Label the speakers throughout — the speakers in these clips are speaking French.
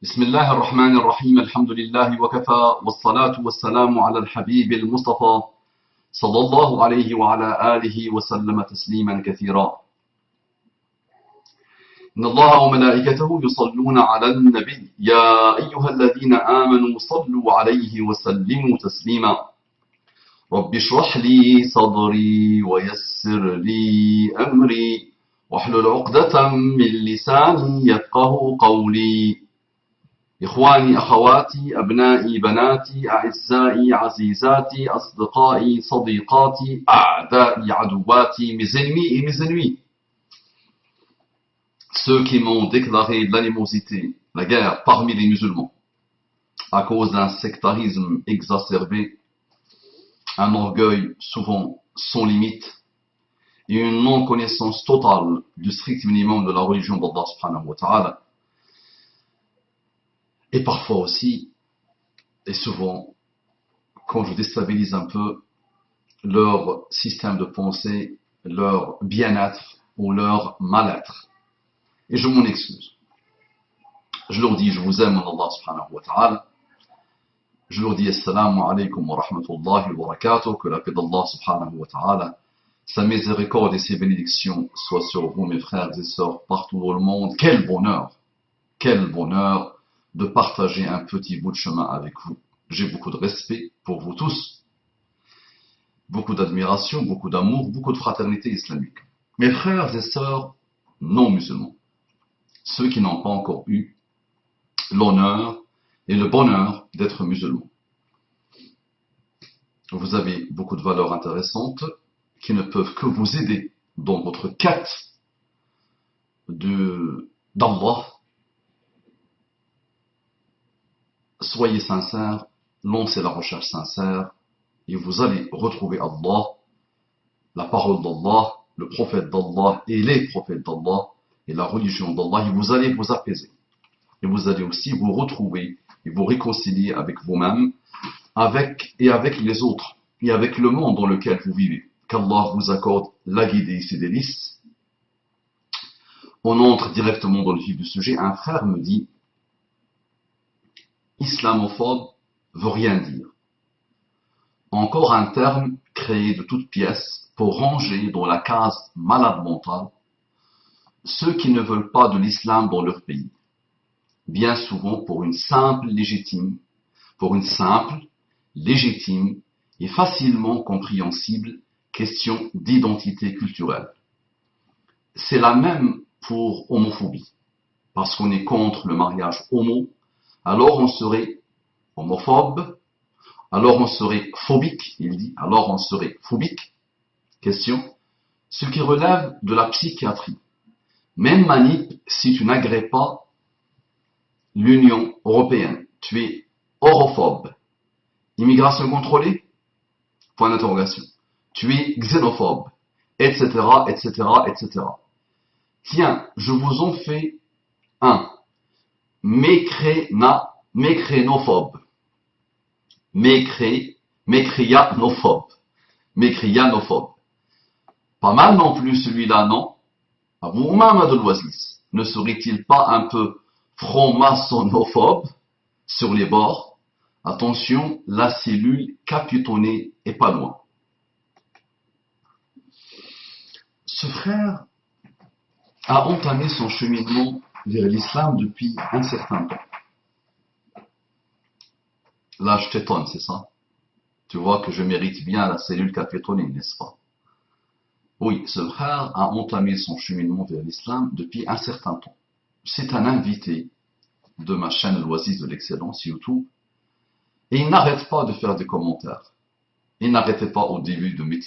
Speaker 1: بسم الله الرحمن الرحيم الحمد لله وكفى والصلاة والسلام على الحبيب المصطفى صلى الله عليه وعلى آله وسلم تسليما كثيرا. إن الله وملائكته يصلون على النبي يا أيها الذين آمنوا صلوا عليه وسلموا تسليما. رب اشرح لي صدري ويسر لي أمري واحلل عقدة من لساني يفقه قولي. إخواني أخواتي أبنائي بناتي أعزائي عزيزاتي أصدقائي صديقاتي أعدائي عدواتي mes ennemis et mes ennemis, ceux qui m'ont déclaré de l'animosité, la guerre parmi les musulmans à cause d'un sectarisme exacerbé, un orgueil souvent sans limite et une non-connaissance totale du strict minimum de la religion d'Allah subhanahu wa ta'ala. Et parfois aussi, et souvent, quand je déstabilise un peu leur système de pensée, leur bien-être ou leur mal-être. Et je m'en excuse. Je leur dis, je vous aime en Allah subhanahu wa ta'ala. Je leur dis, assalamu alaikum wa rahmatullahi wa barakatuh, que la paix d'Allah subhanahu wa ta'ala, sa miséricorde et ses bénédictions soient sur vous, mes frères et sœurs, partout dans le monde. Quel bonheur de partager un petit bout de chemin avec vous. J'ai beaucoup de respect pour vous tous, beaucoup d'admiration, beaucoup d'amour, beaucoup de fraternité islamique. Mes frères et sœurs non musulmans, ceux qui n'ont pas encore eu l'honneur et le bonheur d'être musulmans. Vous avez beaucoup de valeurs intéressantes qui ne peuvent que vous aider dans votre quête d'Allah. Soyez sincères, lancez la recherche sincère et vous allez retrouver Allah, la parole d'Allah, le prophète d'Allah et les prophètes d'Allah et la religion d'Allah et vous allez vous apaiser. Et vous allez aussi vous retrouver et vous réconcilier avec vous-même, avec les autres et avec le monde dans lequel vous vivez. Qu'Allah vous accorde la guidée et ses délices. On entre directement dans le vif du sujet. Un frère me dit, islamophobe veut rien dire. Encore un terme créé de toutes pièces pour ranger dans la case malade mentale ceux qui ne veulent pas de l'islam dans leur pays. Bien souvent pour une simple, légitime et facilement compréhensible question d'identité culturelle. C'est la même pour homophobie, parce qu'on est contre le mariage homo. Alors on serait homophobe, alors on serait phobique, il dit, alors on serait phobique. Question, ce qui relève de la psychiatrie. Même manip si tu n'agrées pas l'Union européenne, tu es europhobe. Immigration contrôlée? Point d'interrogation. Tu es xénophobe, etc., etc., etc. Tiens, je vous en fais un. Mécrénophobe. Mécrianophobe. Pas mal non plus celui-là, non? Abu Umama de l'Oasis, ne serait-il pas un peu franc-maçonnophobe sur les bords? Attention, la cellule capitonnée est pas loin. Ce frère a entamé son cheminement vers l'islam depuis un certain temps. Là, je t'étonne, c'est ça? Tu vois que je mérite bien la cellule capitonnée, n'est-ce pas? Oui, ce frère a entamé son cheminement vers l'islam depuis un certain temps. C'est un invité de ma chaîne L'Oasis de l'Excellence, YouTube, et il n'arrête pas de faire des commentaires. Il n'arrêtait pas au début de me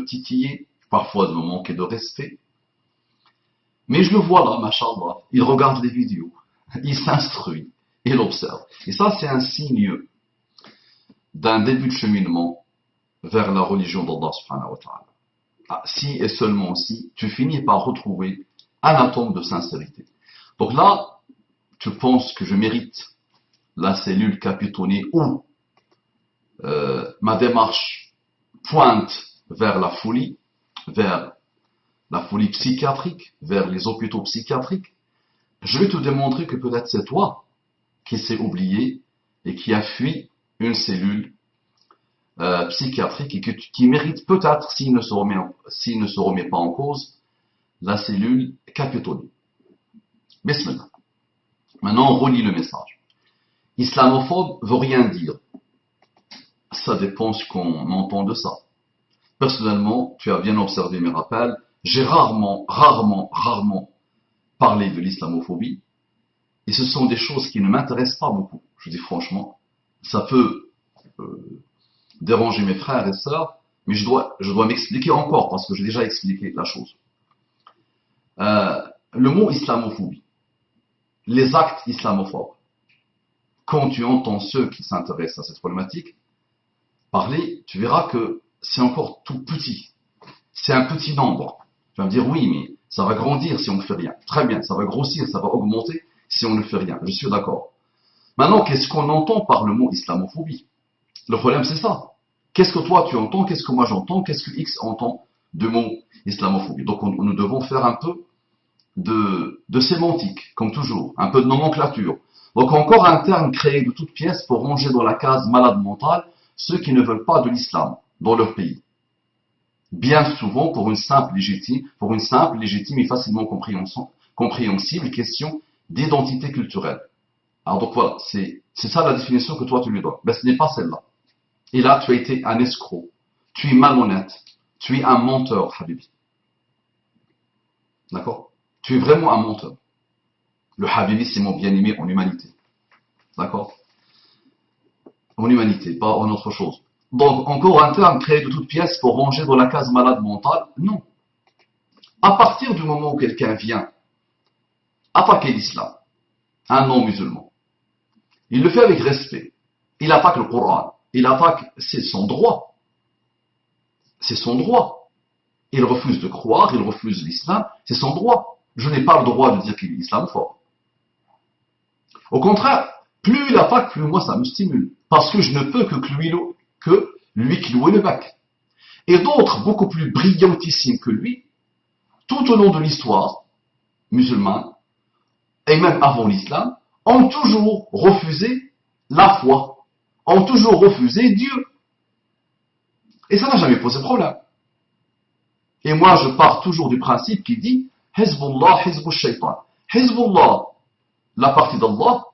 Speaker 1: titiller, parfois de me manquer de respect. Mais je le vois là, machallah, il regarde les vidéos, il s'instruit, il observe. Et ça, c'est un signe d'un début de cheminement vers la religion d'Allah subhanahu wa ta'ala. Si et seulement si, tu finis par retrouver un atome de sincérité. Donc là, tu penses que je mérite la cellule capitonnée ou ma démarche pointe vers la folie psychiatrique, vers les hôpitaux psychiatriques. je vais te démontrer que peut-être c'est toi qui s'est oublié et qui a fui une cellule psychiatrique et qui mérite peut-être, s'il ne se remet pas en cause, la cellule capitole. Bismillah. Maintenant, on relit le message. Islamophobe veut rien dire. Ça dépend ce qu'on entend de ça. Personnellement, tu as bien observé mes rappels, j'ai rarement parlé de l'islamophobie, et ce sont des choses qui ne m'intéressent pas beaucoup. Je dis franchement, ça peut déranger mes frères et sœurs, mais je dois m'expliquer encore, parce que j'ai déjà expliqué la chose. Le mot islamophobie, les actes islamophobes, quand tu entends ceux qui s'intéressent à cette problématique parler, tu verras que c'est encore tout petit. C'est un petit nombre. Tu vas me dire, oui, mais ça va grandir si on ne fait rien. Très bien, ça va grossir, ça va augmenter si on ne fait rien. Je suis d'accord. Maintenant, qu'est-ce qu'on entend par le mot islamophobie? Le problème, c'est ça. Qu'est-ce que toi, tu entends? Qu'est-ce que moi, j'entends? Qu'est-ce que X entend de mot islamophobie? Donc, nous devons faire un peu de sémantique, comme toujours, un peu de nomenclature. Donc, encore un terme créé de toutes pièces pour ranger dans la case malade mentale ceux qui ne veulent pas de l'islam dans leur pays. Bien souvent pour une simple légitime et facilement compréhensible question d'identité culturelle. Alors donc voilà, c'est ça la définition que toi tu lui donnes. Mais ce n'est pas celle-là. Et là, tu as été un escroc, tu es malhonnête, tu es un menteur, Habibi. D'accord? Tu es vraiment un menteur. Le Habibi, c'est mon bien-aimé en humanité. D'accord? En humanité, pas en autre chose. Donc, encore un terme créé de toutes pièces pour ranger dans la case malade mentale? Non. À partir du moment où quelqu'un vient attaquer l'islam, un non-musulman, il le fait avec respect. Il attaque le Coran. C'est son droit. C'est son droit. Il refuse de croire, il refuse l'islam, c'est son droit. Je n'ai pas le droit de dire qu'il est islamophobe. Au contraire, plus il attaque, plus moi ça me stimule. Parce que je ne peux que lui clouer le bec. Et d'autres, beaucoup plus brillantissimes que lui, tout au long de l'histoire musulmane, et même avant l'islam, ont toujours refusé la foi, ont toujours refusé Dieu. Et ça n'a jamais posé problème. Et moi, je pars toujours du principe qui dit Hezbollah, Hezbollah, Shaitan. Hezbollah, la partie d'Allah,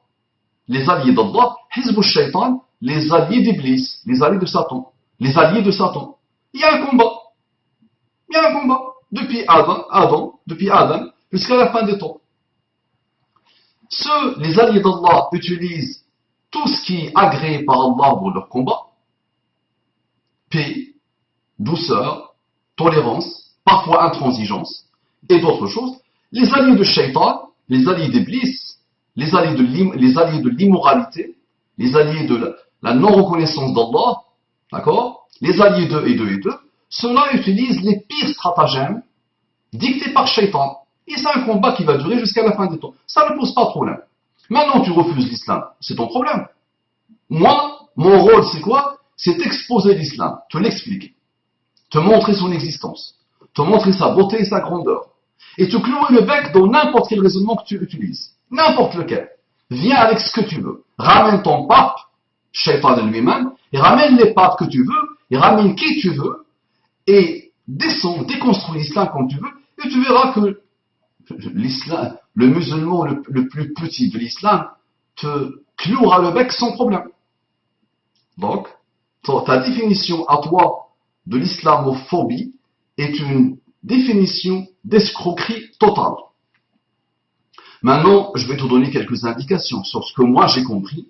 Speaker 1: les alliés d'Allah, Hezbollah, Shaitan, les alliés d'Iblis, les alliés de Satan. Les alliés de Satan. Il y a un combat. Il y a un combat. Depuis Adam, jusqu'à la fin des temps. Les alliés d'Allah utilisent tout ce qui est agréé par Allah pour leur combat. Paix, douceur, tolérance, parfois intransigeance, et d'autres choses. Les alliés de Shaitan, les alliés d'Iblis, les alliés de l'immoralité, les alliés de la non-reconnaissance d'Allah, d'accord? Les alliés de, ceux-là utilisent les pires stratagèmes dictés par Shaitan. Et c'est un combat qui va durer jusqu'à la fin des temps. Ça ne pose pas de problème. Maintenant, tu refuses l'islam, c'est ton problème. Moi, mon rôle, c'est quoi? C'est exposer l'islam, te l'expliquer, te montrer son existence, te montrer sa beauté et sa grandeur, et te clouer le bec dans n'importe quel raisonnement que tu utilises, n'importe lequel. Viens avec ce que tu veux. Ramène ton pape, Shaitan lui-même, et ramène les papes que tu veux, et ramène qui tu veux, et déconstruis l'islam comme tu veux, et tu verras que l'islam, le musulman le plus petit de l'islam, te clouera le bec sans problème. Donc, ta définition à toi de l'islamophobie est une définition d'escroquerie totale. Maintenant, je vais te donner quelques indications sur ce que moi j'ai compris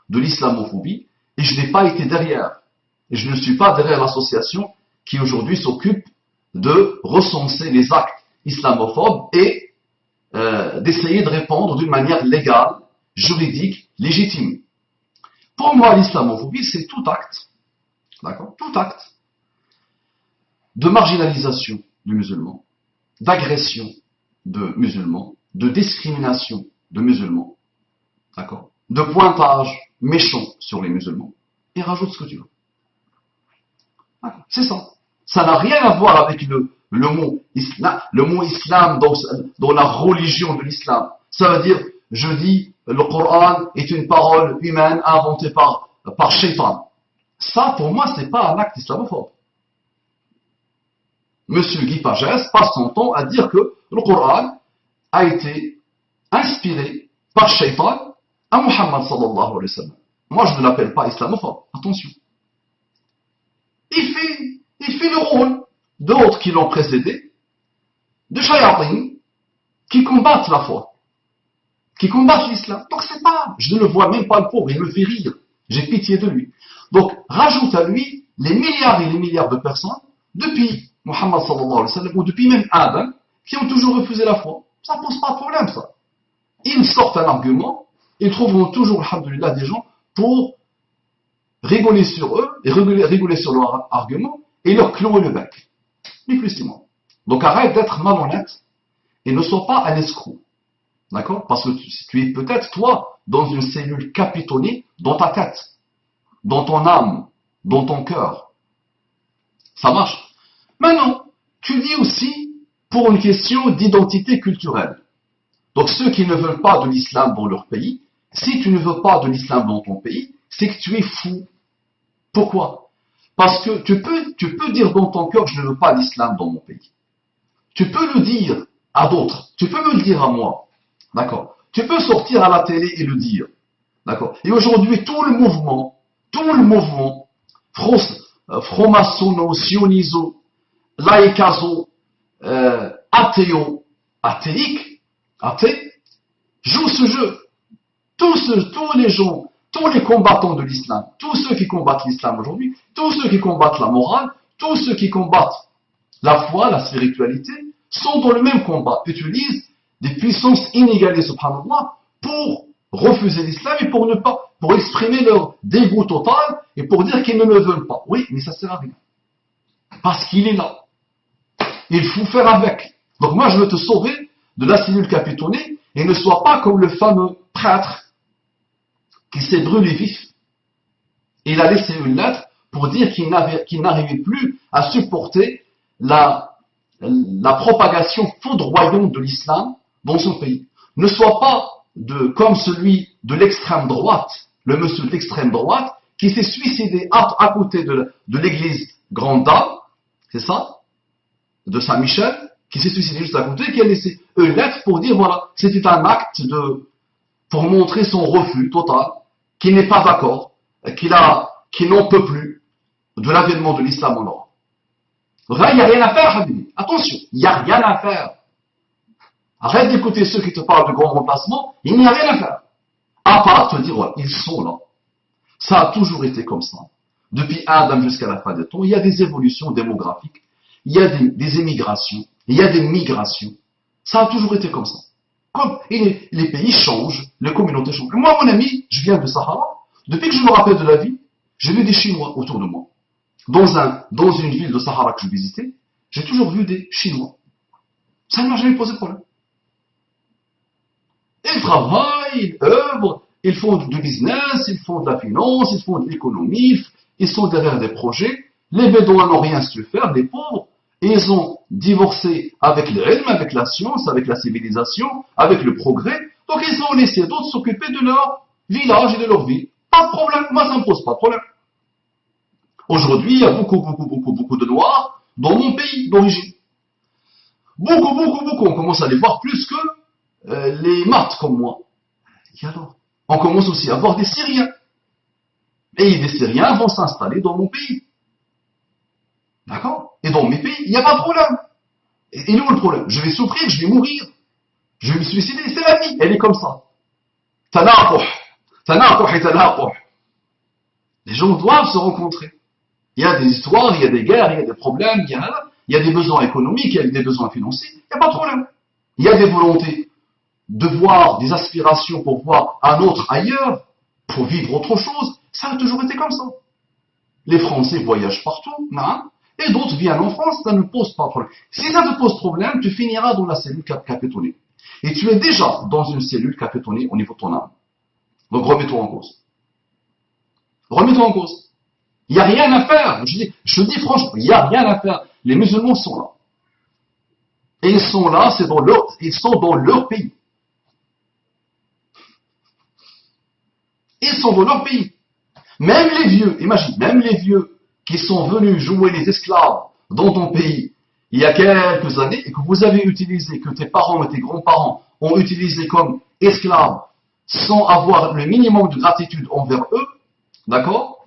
Speaker 1: de l'islamophobie, et je n'ai pas été derrière. Et je ne suis pas derrière l'association qui aujourd'hui s'occupe de recenser les actes islamophobes et d'essayer de répondre d'une manière légale, juridique, légitime. Pour moi, l'islamophobie, c'est tout acte, d'accord, tout acte de marginalisation du musulman, d'agression de musulmans, de discrimination de musulmans, d'accord, de pointage méchant sur les musulmans. Et rajoute ce que tu veux. C'est ça. Ça n'a rien à voir avec le mot islam dans la religion de l'islam. Ça veut dire, je dis, le Coran est une parole humaine inventée par Shaitan. Ça, pour moi, c'est pas un acte islamophobe. Monsieur Guy Pagès passe son temps à dire que le Coran a été inspiré par Shaitan à Muhammad sallallahu alayhi wa sallam. Moi, je ne l'appelle pas islamophobe. Attention. Il fait le rôle d'autres qui l'ont précédé, de shayatin, qui combattent la foi, qui combattent l'islam. Donc c'est pas, je ne le vois même pas le pauvre, il me fait rire. J'ai pitié de lui. Donc, rajoute à lui les milliards et les milliards de personnes, depuis Muhammad sallallahu alayhi wa sallam, ou depuis même Adam, qui ont toujours refusé la foi. Ça ne pose pas de problème, ça. Ils sortent un argument, ils trouveront toujours, alhamdoulilah, des gens pour rigoler sur eux, et rigoler sur leur argument, et leur clouer le bec. Ni plus ni moins. Donc arrête d'être malhonnête, et ne sois pas un escroc. D'accord? Parce que tu es peut-être, toi, dans une cellule capitonnée, dans ta tête, dans ton âme, dans ton cœur. Ça marche. Maintenant, tu dis aussi pour une question d'identité culturelle. Donc ceux qui ne veulent pas de l'islam dans leur pays, si tu ne veux pas de l'islam dans ton pays, c'est que tu es fou. Pourquoi? Parce que tu peux dire dans ton cœur, je ne veux pas l'islam dans mon pays. Tu peux le dire à d'autres. Tu peux me le dire à moi. D'accord? Tu peux sortir à la télé et le dire. D'accord? Et aujourd'hui, tout le mouvement, franc-maçonno, sioniso, laïcazo, athéique, joue ce jeu. Tous les gens, tous les combattants de l'islam, tous ceux qui combattent l'islam aujourd'hui, tous ceux qui combattent la morale, tous ceux qui combattent la foi, la spiritualité, sont dans le même combat, utilisent des puissances inégalées, subhanallah, pour refuser l'islam et pour exprimer leur dégoût total et pour dire qu'ils ne le veulent pas. Oui, mais ça sert à rien. Parce qu'il est là. Il faut faire avec. Donc moi, je veux te sauver de la cellule capitonnée et ne sois pas comme le fameux prêtre qui s'est brûlé vif. Il a laissé une lettre pour dire qu'il n'arrivait plus à supporter la propagation foudroyante de l'islam dans son pays. Ne sois pas comme celui de l'extrême droite, le monsieur de l'extrême droite, qui s'est suicidé à côté de l'église Grande Dame, c'est ça, de Saint-Michel, qui s'est suicidé juste à côté, qui a laissé une lettre pour dire, voilà, c'était un acte pour montrer son refus total, qu'il n'est pas d'accord, qu'il n'en peut plus de l'avènement de l'islam en Europe. Donc là, il n'y a rien à faire, Habibi. Attention, il n'y a rien à faire. Arrête d'écouter ceux qui te parlent de grand remplacement, il n'y a rien à faire. À part te dire, ouais, ils sont là. Ça a toujours été comme ça. Depuis Adam jusqu'à la fin des temps, il y a des évolutions démographiques, il y a des émigrations, il y a des migrations. Ça a toujours été comme ça. Et les pays changent, les communautés changent. Moi, mon ami, je viens de Sahara. Depuis que je me rappelle de la vie, j'ai vu des Chinois autour de moi. Dans une ville de Sahara que je visitais, j'ai toujours vu des Chinois. Ça ne m'a jamais posé problème. Ils travaillent, ils œuvrent, ils font du business, ils font de la finance, ils font de l'économie, ils sont derrière des projets. Les Bédouins n'ont rien su faire, les pauvres, et ils ont divorcé avec l'ilm, avec la science, avec la civilisation, avec le progrès. Donc ils ont laissé d'autres s'occuper de leur village et de leur vie. Pas de problème, moi ça ne me pose pas de problème. Aujourd'hui, il y a beaucoup de Noirs dans mon pays d'origine. Beaucoup. On commence à les voir plus que les maths comme moi. Et alors, on commence aussi à voir des Syriens. Et des Syriens vont s'installer dans mon pays. D'accord? Et dans mes pays, il n'y a pas de problème. Et où le problème? Je vais souffrir, je vais mourir. Je vais me suicider. C'est la vie, elle est comme ça. Tanaqouh. Les gens doivent se rencontrer. Il y a des histoires, il y a des guerres, il y a des problèmes, il y a des besoins économiques, il y a des besoins financiers. Il n'y a pas de problème. Il y a des volontés de voir, des aspirations pour voir un autre ailleurs, pour vivre autre chose. Ça a toujours été comme ça. Les Français voyagent partout, non? Et d'autres viennent en France, ça ne pose pas de problème. Si ça te pose problème, tu finiras dans la cellule capitonnée. Et tu es déjà dans une cellule capitonnée au niveau de ton âme. Donc remets-toi en cause. Remets-toi en cause. Il n'y a rien à faire. Je dis franchement, il n'y a rien à faire. Les musulmans sont là. Et ils sont là, ils sont dans leur pays. sont dans leur pays. Même les vieux, imagine, même les vieux qui sont venus jouer les esclaves dans ton pays il y a quelques années et que vous avez utilisé, que tes parents et tes grands-parents ont utilisé comme esclaves sans avoir le minimum de gratitude envers eux, d'accord?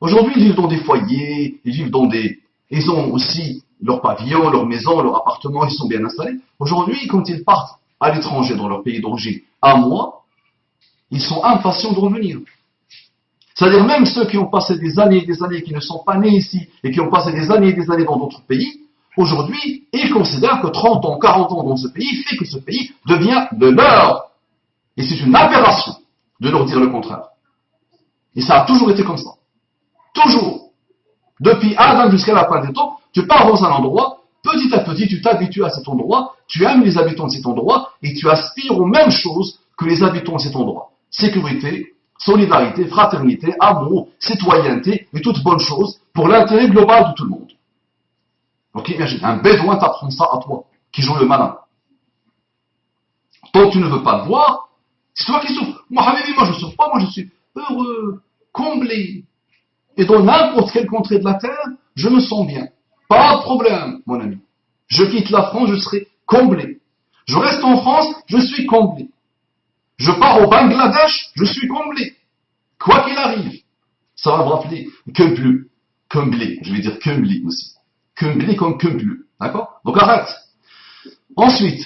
Speaker 1: Aujourd'hui, ils vivent dans des foyers, ils ont aussi leur pavillon, leur maison, leur appartement, ils sont bien installés. Aujourd'hui, quand ils partent à l'étranger dans leur pays d'origine, un mois, ils sont impatients de revenir. C'est-à-dire même ceux qui ont passé des années et des années, qui ne sont pas nés ici et qui ont passé des années et des années dans d'autres pays, aujourd'hui, ils considèrent que 30 ans, 40 ans dans ce pays fait que ce pays devient de leur. Et c'est une aberration de leur dire le contraire. Et ça a toujours été comme ça. Toujours. Depuis Adam jusqu'à la fin des temps, tu pars dans un endroit, petit à petit, tu t'habitues à cet endroit, tu aimes les habitants de cet endroit et tu aspires aux mêmes choses que les habitants de cet endroit. Sécurité, solidarité, fraternité, amour, citoyenneté et toutes bonnes choses pour l'intérêt global de tout le monde. Donc imagine, un bédouin t'apprend ça à toi, qui joue le malin. Tant que tu ne veux pas le voir, c'est toi qui souffres. Moi, Habibi, moi je ne souffre pas, moi je suis heureux, comblé. Et dans n'importe quelle contrée de la terre, je me sens bien. Pas de problème, mon ami. Je quitte la France, je serai comblé. Je reste en France, je suis comblé. Je pars au Bangladesh, je suis comblé. Quoi qu'il arrive, ça va me rappeler comblé, je vais dire comblé aussi. Comblé comme comblé, d'accord? Donc arrête. Ensuite,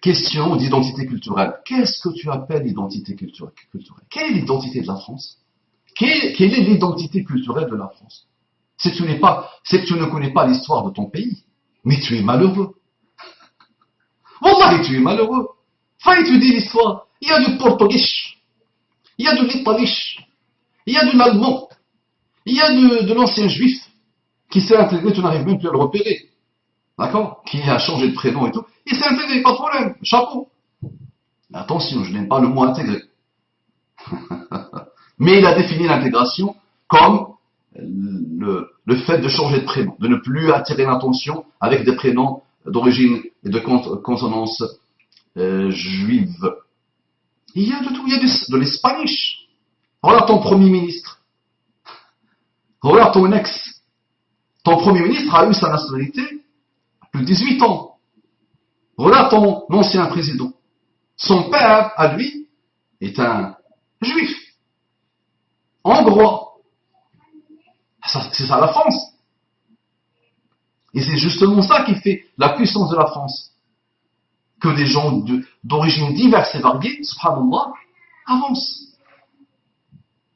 Speaker 1: question d'identité culturelle. Qu'est-ce que tu appelles l'identité culturelle? Quelle est l'identité de la France? Quelle est l'identité culturelle de la France? C'est que tu ne connais pas l'histoire de ton pays, mais tu es malheureux. Wallahi, tu es malheureux. Va étudier l'histoire. Il y a du portugais, il y a de l'italien, il y a de l'allemand, il y a de l'ancien juif qui s'est intégré, tu n'arrives même plus à le repérer. D'accord? Qui a changé de prénom et tout. Il s'est intégré, pas de problème. Chapeau. Mais attention, je n'aime pas le mot intégrer. Mais il a défini l'intégration comme le fait de changer de prénom, de ne plus attirer l'attention avec des prénoms d'origine et de consonance juive. Il y a de tout, il y a de l'espagnol. Regarde ton premier ministre. Regarde ton ex. Ton premier ministre a eu sa nationalité à plus de 18 ans. Regarde ton ancien président. Son père, à lui, est un juif. Hongrois. C'est ça la France. Et c'est justement ça qui fait la puissance de la France. Que des gens d'origine diverses et variées, subhanallah, avancent.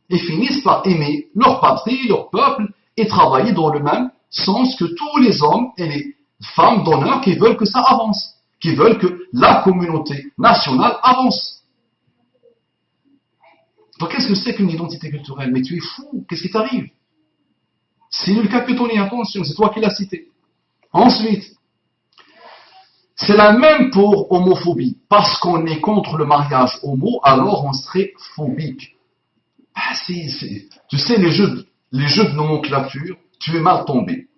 Speaker 1: Et finissent par aimer leur patrie, leur peuple, et travailler dans le même sens que tous les hommes et les femmes d'honneur qui veulent que ça avance, qui veulent que la communauté nationale avance. Donc qu'est-ce que c'est qu'une identité culturelle? Mais tu es fou, qu'est-ce qui t'arrive? C'est nul capitoni, attention, c'est toi qui l'as cité. Ensuite, c'est la même pour homophobie. Parce qu'on est contre le mariage homo, alors on serait phobique. Ah, tu sais, les jeux de nomenclature, tu es mal tombé.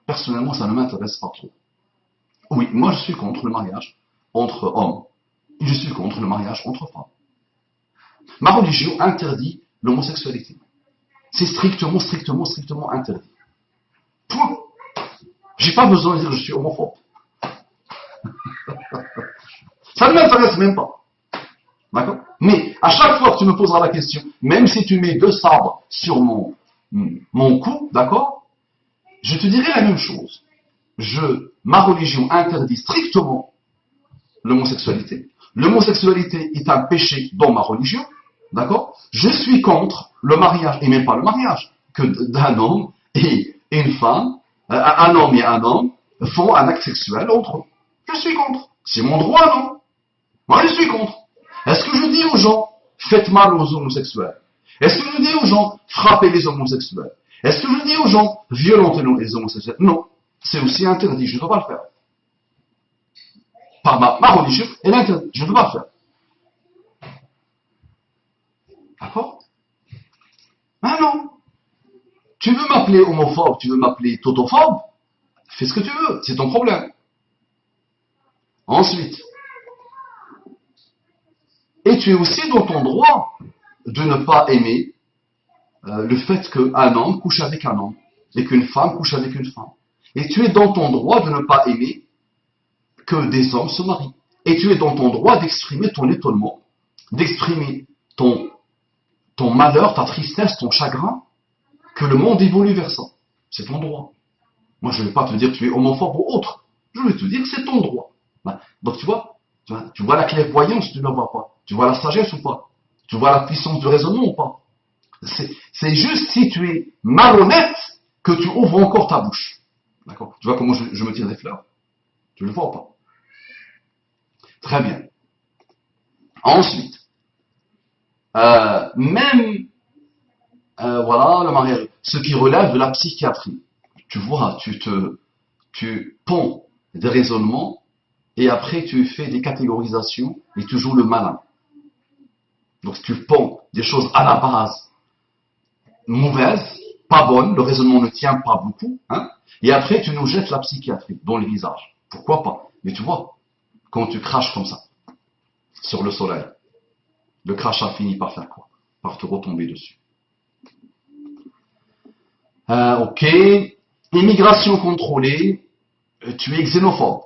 Speaker 1: Personnellement, ça ne m'intéresse pas trop. Oui, moi je suis contre le mariage entre hommes. Et je suis contre le mariage entre femmes. Ma religion interdit l'homosexualité. C'est strictement, strictement, strictement interdit. Point. J'ai pas besoin de dire que je suis homophobe. Ça ne m'intéresse même pas. D'accord? Mais à chaque fois que tu me poseras la question, même si tu mets 2 sabres sur mon cou, d'accord? Je te dirai la même chose. Ma religion interdit strictement l'homosexualité. L'homosexualité est un péché dans ma religion, d'accord? Je suis contre le mariage, et même pas le mariage, que d'un homme et une femme, un homme et un homme, font un acte sexuel entre eux. Je suis contre. C'est mon droit, non? Moi, je suis contre. Est-ce que je dis aux gens, faites mal aux homosexuels? Est-ce que je dis aux gens, frappez les homosexuels? Est-ce que je dis aux gens, violentez les homosexuels? Non. C'est aussi interdit, je ne peux pas le faire. Par ma religion, elle est interdite, je ne peux pas le faire. D'accord? Ah non. Tu veux m'appeler homophobe, tu veux m'appeler totophobe? Fais ce que tu veux, c'est ton problème. Ensuite, tu es aussi dans ton droit de ne pas aimer le fait qu'un homme couche avec un homme et qu'une femme couche avec une femme. Et tu es dans ton droit de ne pas aimer que des hommes se marient. Et tu es dans ton droit d'exprimer ton étonnement, d'exprimer ton malheur, ta tristesse, ton chagrin, que le monde évolue vers ça. C'est ton droit. Moi, je ne vais pas te dire que tu es homophobe ou autre. Je vais te dire que c'est ton droit. Donc, tu vois la clairvoyance, tu ne la vois pas. Tu vois la sagesse ou pas? Tu vois la puissance du raisonnement ou pas? C'est juste si tu es malhonnête que tu ouvres encore ta bouche. D'accord? Tu vois comment je me tire des fleurs? Tu le vois ou pas? Très bien. Ensuite, même voilà le mariage, ce qui relève de la psychiatrie. Tu vois, tu ponds des raisonnements et après tu fais des catégorisations et tu joues le malin. Donc tu ponds des choses à la base mauvaises, pas bonnes, le raisonnement ne tient pas beaucoup, hein, et après tu nous jettes la psychiatrie dans le visage. Pourquoi pas? Mais tu vois, quand tu craches comme ça sur le soleil, le crachat finit par faire quoi? Par te retomber dessus. Ok. Immigration contrôlée, tu es xénophobe.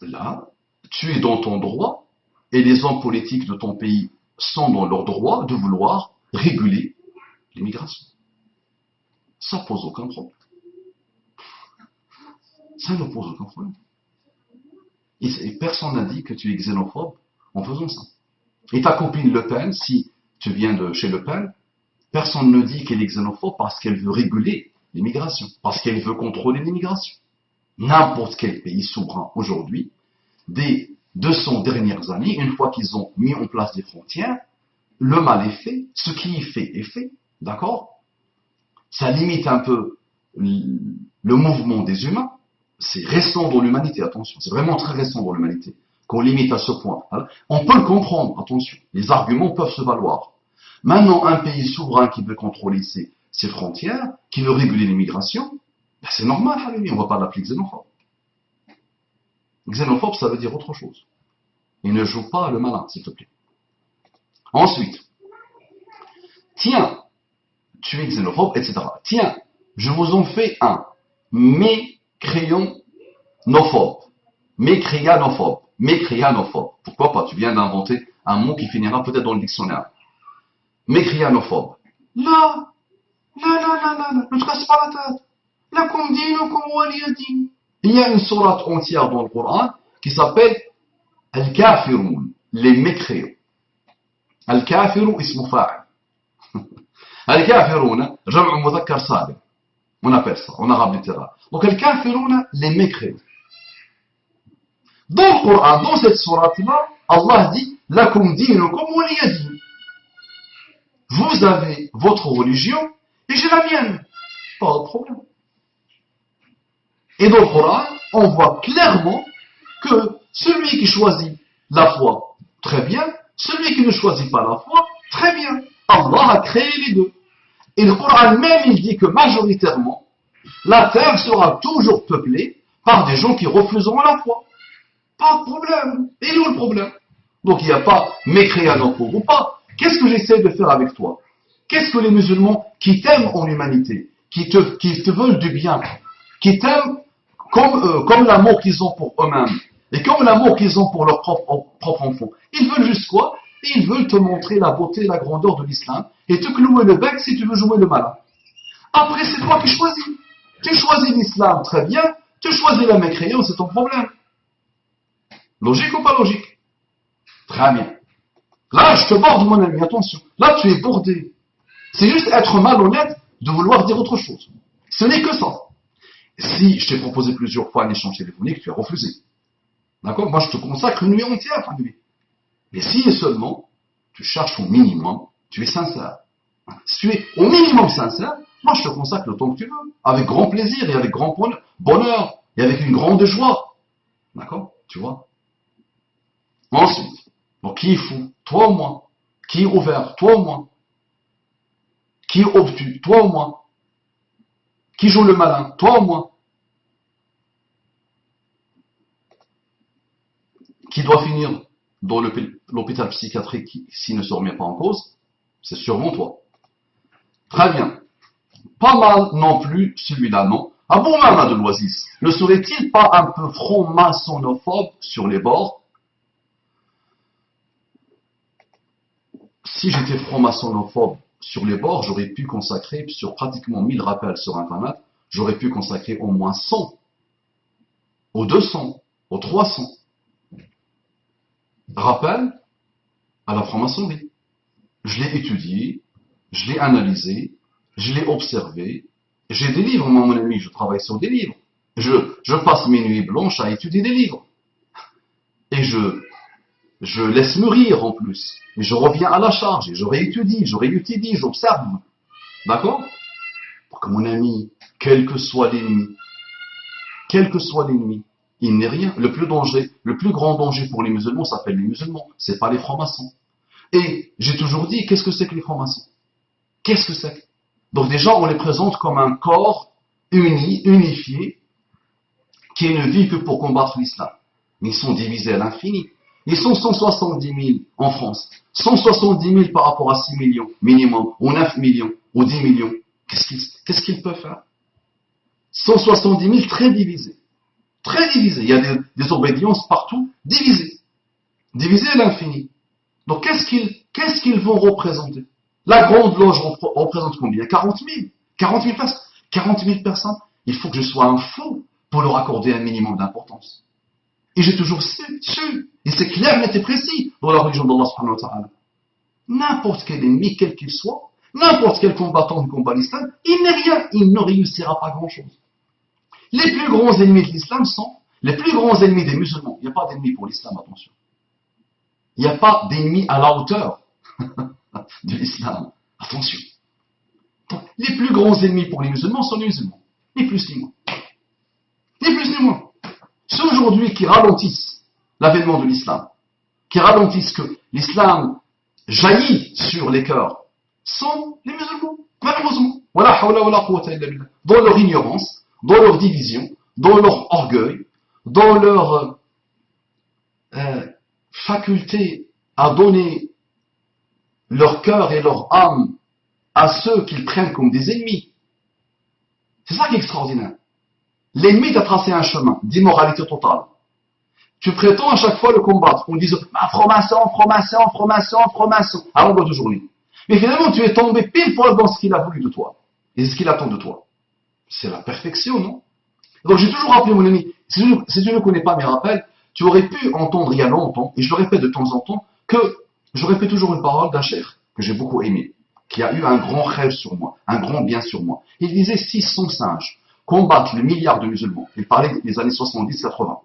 Speaker 1: Là, tu es dans ton droit et les hommes politiques de ton pays sont dans leur droit de vouloir réguler l'immigration. Ça pose aucun problème. Ça ne pose aucun problème. Et personne n'a dit que tu es xénophobe en faisant ça. Et ta copine Le Pen, si tu viens de chez Le Pen, personne ne dit qu'elle est xénophobe parce qu'elle veut réguler l'immigration, parce qu'elle veut contrôler l'immigration. N'importe quel pays souverain aujourd'hui, des 200 dernières années, une fois qu'ils ont mis en place des frontières, le mal est fait, ce qui est fait, d'accord? Ça limite un peu le mouvement des humains, c'est récent dans l'humanité, attention, c'est vraiment très récent dans l'humanité, qu'on limite à ce point. On peut le comprendre, attention, les arguments peuvent se valoir. Maintenant, un pays souverain qui veut contrôler ses frontières, qui veut réguler l'immigration, ben c'est normal, on ne va pas l'appeler xénophobe. Xénophobe, ça veut dire autre chose. Et ne joue pas le malin, s'il te plaît. Ensuite, tiens, tu es xénophobe, etc. Tiens, je vous en fais un. Mécréanophobe. Mécréanophobe. Mécréanophobe. Pourquoi pas? Tu viens d'inventer un mot qui finira peut-être dans le dictionnaire. Mécréanophobe. Là, ne te casse pas la tête. Là, comme dit, comme Waliyadi. Il y a une sourate entière dans le Coran qui s'appelle Al-Kafiroun, les mécréants. Al-Kafiru ismu fa'il. Al-Kafiroun, jam'u mudhakkar salim. On appelle ça, en arabe littéral. Donc, Al-Kafiroun, les mécréants. Dans le Coran, dans cette sourate-là, Allah dit Lakum dinukum waliyadin. Vous avez votre religion et j'ai la mienne. Pas de problème. Et dans le Coran, on voit clairement que celui qui choisit la foi, très bien. Celui qui ne choisit pas la foi, très bien. Allah a créé les deux. Et le Coran même, il dit que majoritairement, la terre sera toujours peuplée par des gens qui refuseront la foi. Pas de problème. Et où le problème? Donc il n'y a pas mécréanophobe ou pas. Qu'est-ce que j'essaie de faire avec toi? Qu'est-ce que les musulmans qui t'aiment en humanité, qui te veulent du bien, qui t'aiment comme l'amour qu'ils ont pour eux-mêmes, et comme l'amour qu'ils ont pour leurs propres enfants, ils veulent juste quoi? Ils veulent te montrer la beauté et la grandeur de l'islam, et te clouer le bec si tu veux jouer le malin. Après, c'est toi qui choisis. Tu choisis l'islam, très bien. Tu choisis la mécréance, c'est ton problème. Logique ou pas logique? Très bien. Là, je te borde, mon ami, attention. Là, tu es bordé. C'est juste être malhonnête de vouloir dire autre chose. Ce n'est que ça. Si je t'ai proposé plusieurs fois un échange téléphonique, tu as refusé. D'accord? Moi, je te consacre une nuit entière à lui. Mais si et seulement, tu cherches au minimum, tu es sincère. Si tu es au minimum sincère, moi, je te consacre le temps que tu veux. Avec grand plaisir et avec grand bonheur et avec une grande joie. D'accord? Tu vois? Ensuite, donc qui est fou? Toi ou moi? Qui est ouvert? Toi ou moi? Qui est obtus? Toi ou moi? Qui joue le malin? Toi ou moi? Qui doit finir dans l'hôpital psychiatrique s'il ne se remet pas en cause, c'est sûrement toi. Très bien. Pas mal non plus, celui-là, non. Abou Mama de l'Oasis, ne serait-il pas un peu franc-maçonnophobe sur les bords? Si j'étais franc-maçonnophobe sur les bords, j'aurais pu consacrer sur pratiquement 1000 rappels sur Internet, j'aurais pu consacrer au moins 100, aux 200, aux 300 rappels à la franc-maçonnerie. Je l'ai étudié, je l'ai analysé, je l'ai observé. J'ai des livres, moi, mon ami, je travaille sur des livres. Je passe mes nuits blanches à étudier des livres. Et je laisse mûrir en plus. Et je reviens à la charge, et je réétudie, j'observe. D'accord? Pour que mon ami, quel que soit l'ennemi, il n'est rien. Le plus grand danger pour les musulmans s'appelle les musulmans. C'est pas les francs-maçons. Et j'ai toujours dit, qu'est-ce que c'est que les francs-maçons? Qu'est-ce que c'est? Donc déjà, on les présente comme un corps unifié, qui ne vit que pour combattre l'islam. Mais ils sont divisés à l'infini. Ils sont 170 000 en France. 170 000 par rapport à 6 millions minimum, ou 9 millions, ou 10 millions. Qu'est-ce qu'ils peuvent faire? 170 000 très divisés. Très divisés. Il y a des obédiences partout, divisées. Divisées à l'infini. Donc qu'est-ce qu'ils vont représenter? La grande loge représente combien? 40 000. 40 000 personnes. 40 000 personnes. Il faut que je sois un fou pour leur accorder un minimum d'importance. Et j'ai toujours su, et c'est clair, net et précis dans la religion d'Allah subhanahu wa ta'ala. N'importe quel ennemi, quel qu'il soit, n'importe quel combattant de combat l'islam, il n'est rien, il ne réussira pas grand-chose. Les plus grands ennemis de l'islam sont les plus grands ennemis des musulmans. Il n'y a pas d'ennemis pour l'islam, attention. Il n'y a pas d'ennemis à la hauteur de l'islam. Attention. Donc, les plus grands ennemis pour les musulmans sont les musulmans. Ni plus ni moins. Ni plus ni moins. Ceux aujourd'hui qui ralentissent l'avènement de l'islam, qui ralentissent que l'islam jaillit sur les cœurs, sont les musulmans. Malheureusement. Dans leur ignorance, dans leur division, dans leur orgueil, dans leur faculté à donner leur cœur et leur âme à ceux qu'ils prennent comme des ennemis. C'est ça qui est extraordinaire. L'ennemi t'a tracé un chemin d'immoralité totale. Tu prétends à chaque fois le combattre en disant franc-maçon, franc-maçon, franc-maçon, franc-maçon, à longueur de journée. Mais finalement, tu es tombé pile poil dans ce qu'il a voulu de toi et ce qu'il attend de toi. C'est la perfection, non? Donc j'ai toujours rappelé, mon ami, si tu ne connais pas mes rappels, tu aurais pu entendre il y a longtemps, et je le répète de temps en temps, que je répète toujours une parole d'un cheikh que j'ai beaucoup aimé, qui a eu un grand rêve sur moi, un grand bien sur moi. Il disait 600 singes combattent le milliard de musulmans. Il parlait des années 70-80.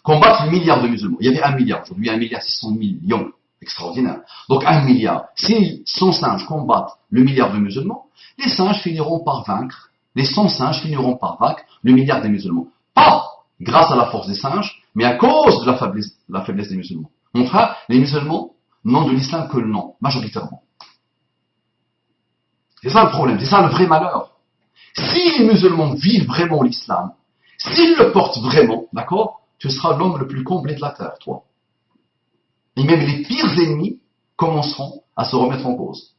Speaker 1: Combattre le milliard de musulmans. Il y avait 1 milliard, aujourd'hui 1 milliard 600 millions. Extraordinaire. Donc 1 milliard. Si 100 singes combattent le milliard de musulmans, les singes finiront par vaincre, les 100 singes finiront par vaincre le milliard des musulmans. Pas grâce à la force des singes, mais à cause de la faiblesse des musulmans. Mon frère, les musulmans n'ont de l'islam que le nom, majoritairement. C'est ça le problème, c'est ça le vrai malheur. Si les musulmans vivent vraiment l'islam, s'ils le portent vraiment, d'accord, tu seras l'homme le plus comblé de la terre, toi. Et même les pires ennemis commenceront à se remettre en cause.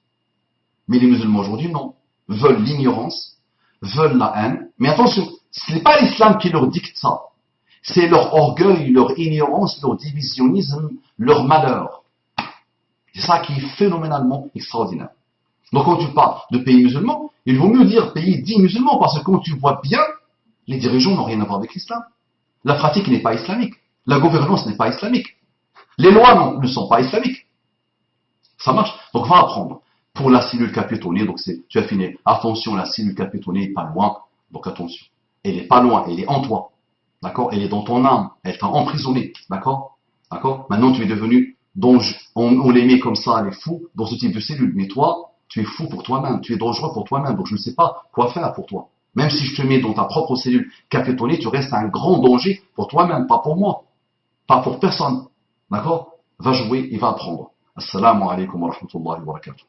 Speaker 1: Mais les musulmans aujourd'hui, non. Veulent l'ignorance, veulent la haine. Mais attention, ce n'est pas l'islam qui leur dicte ça. C'est leur orgueil, leur ignorance, leur divisionnisme, leur malheur. C'est ça qui est phénoménalement extraordinaire. Donc quand tu parles de pays musulmans, il vaut mieux dire pays dits musulmans, parce que quand tu vois bien, les dirigeants n'ont rien à voir avec l'islam. La pratique n'est pas islamique. La gouvernance n'est pas islamique. Les lois ne sont pas islamiques. Ça marche. Donc va apprendre. Pour la cellule capitonnée, donc tu as fini. Attention, la cellule capitonnée n'est pas loin. Donc attention. Elle n'est pas loin, elle est en toi. D'accord? Elle est dans ton âme. Elle t'a emprisonné. D'accord? D'accord? Maintenant tu es devenu, on les met comme ça, les fous, dans ce type de cellule. Mais toi, tu es fou pour toi-même. Tu es dangereux pour toi-même. Donc je ne sais pas quoi faire pour toi. Même si je te mets dans ta propre cellule capitonnée, tu restes un grand danger pour toi-même, pas pour moi. Pas pour personne. D'accord? Va jouer et va apprendre. Assalamu alaikum wa rahmatullahi wa barakatuh.